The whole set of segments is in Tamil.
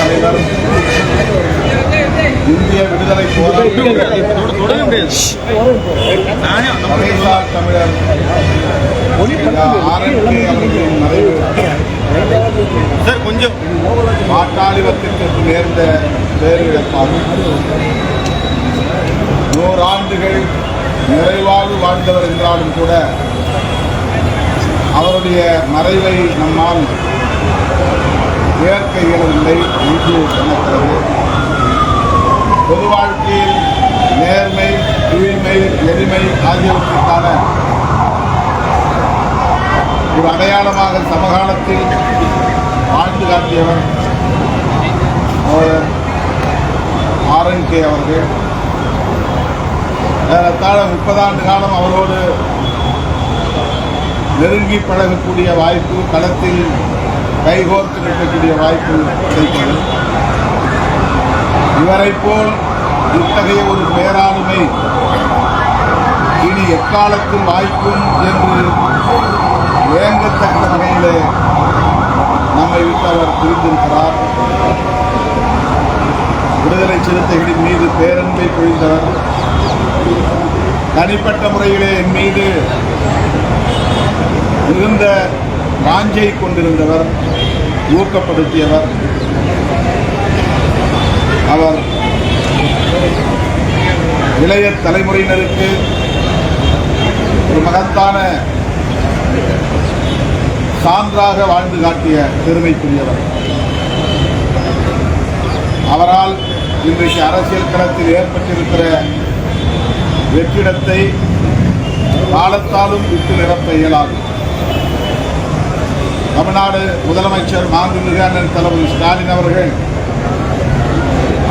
தலைவர், இந்திய விடுதலை போராட்ட தகைசால் தமிழர் RNK அவர்களின் மறைவு கொஞ்சம் பாட்டாளி வர்க்கத்திற்கு நேர்ந்த பேரிழப்பாகும். 100 ஆண்டுகள் நிறைவாக வாழ்ந்தவர் என்றாலும் கூட அவருடைய மறைவை நம்மால் ஏற்க இயலவில்லை என்று சொன்னது. பொது வாழ்க்கையில் நேர்மை, தூய்மை, எளிமை ஆகியவற்றுக்கான ஒரு அடையாளமாக சமகாலத்தில் வாழ்ந்து காட்டியவர் RNK அவர்கள். ஏறத்தாழ 30 ஆண்டு காலம் அவரோடு நெருங்கி பழகக்கூடிய வாய்ப்பு, களத்தில் கைகோர்த்து நிற்கக்கூடிய வாய்ப்பு கிடைத்தது. இவரை போல் இத்தகைய ஒரு பேராளுமை இனி எக்காலத்தில் வாய்க்கும் என்று ஏங்கத்தக்க வகையிலே நம்மை விட்டு அவர் பிரிந்திருக்கிறார். விடுதலை சிறுத்தைகளின் மீது பேரன்பை பொழிந்தவர், தனிப்பட்ட முறையிலே என் மீது மிகுந்த வாஞ்சை கொண்டிருந்தவர், ஊக்கப்படுத்தியவர். அவர் இளைய தலைமுறையினருக்கு ஒரு மகத்தான சான்றாக வாழ்ந்து காட்டிய பெருமைக்குரியவர். அவரால் இன்றைக்கு அரசியல் களத்தில் ஏற்பட்டிருக்கிற வெற்றிடத்தை காலத்தாலும் விட்டு நிரப்ப இயலாது. தமிழ்நாடு முதலமைச்சர் மாண்புமிகு அண்ணன் தளபதி ஸ்டாலின் அவர்கள்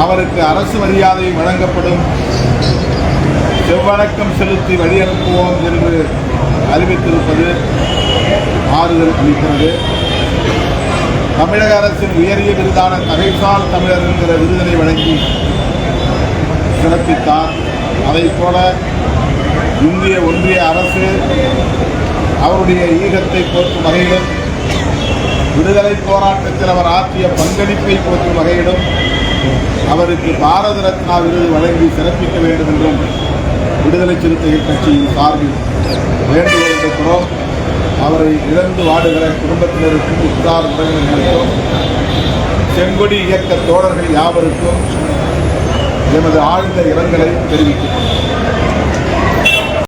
அவருக்கு அரசு மரியாதை வழங்கப்படும், செவ்வணக்கம் செலுத்தி வழியனுப்புவோம் என்று அறிவித்திருப்பது ஆறுதல் அளிக்கிறது. தமிழக அரசின் உயரிய விருதான தகைசால் தமிழர் என்கிற விருதினை வழங்கி சிறப்பித்தார். அதைப் போல இந்திய ஒன்றிய அரசு அவருடைய ஈகத்தை போற்றும் வகையிலும், விடுதலை போராட்டத்தில் அவர் ஆற்றிய பங்களிப்பை போற்றும் வகையிலும் அவருக்கு பாரத ரத்னா விருது வழங்கி சிறப்பிக்க வேண்டும் என்றும் விடுதலை சிறுத்தைகள் கட்சியின் சார்பில் வேண்டுகோள் விடுக்கிறோம். அவரை இழந்து வாடுகிற குடும்பத்தினருக்கும், உற்றார் உறவினர்களுக்கும், செங்கொடி இயக்க தோழர்கள் யாவருக்கும் எமது ஆழ்ந்த இரங்கலை தெரிவிக்கிறோம்.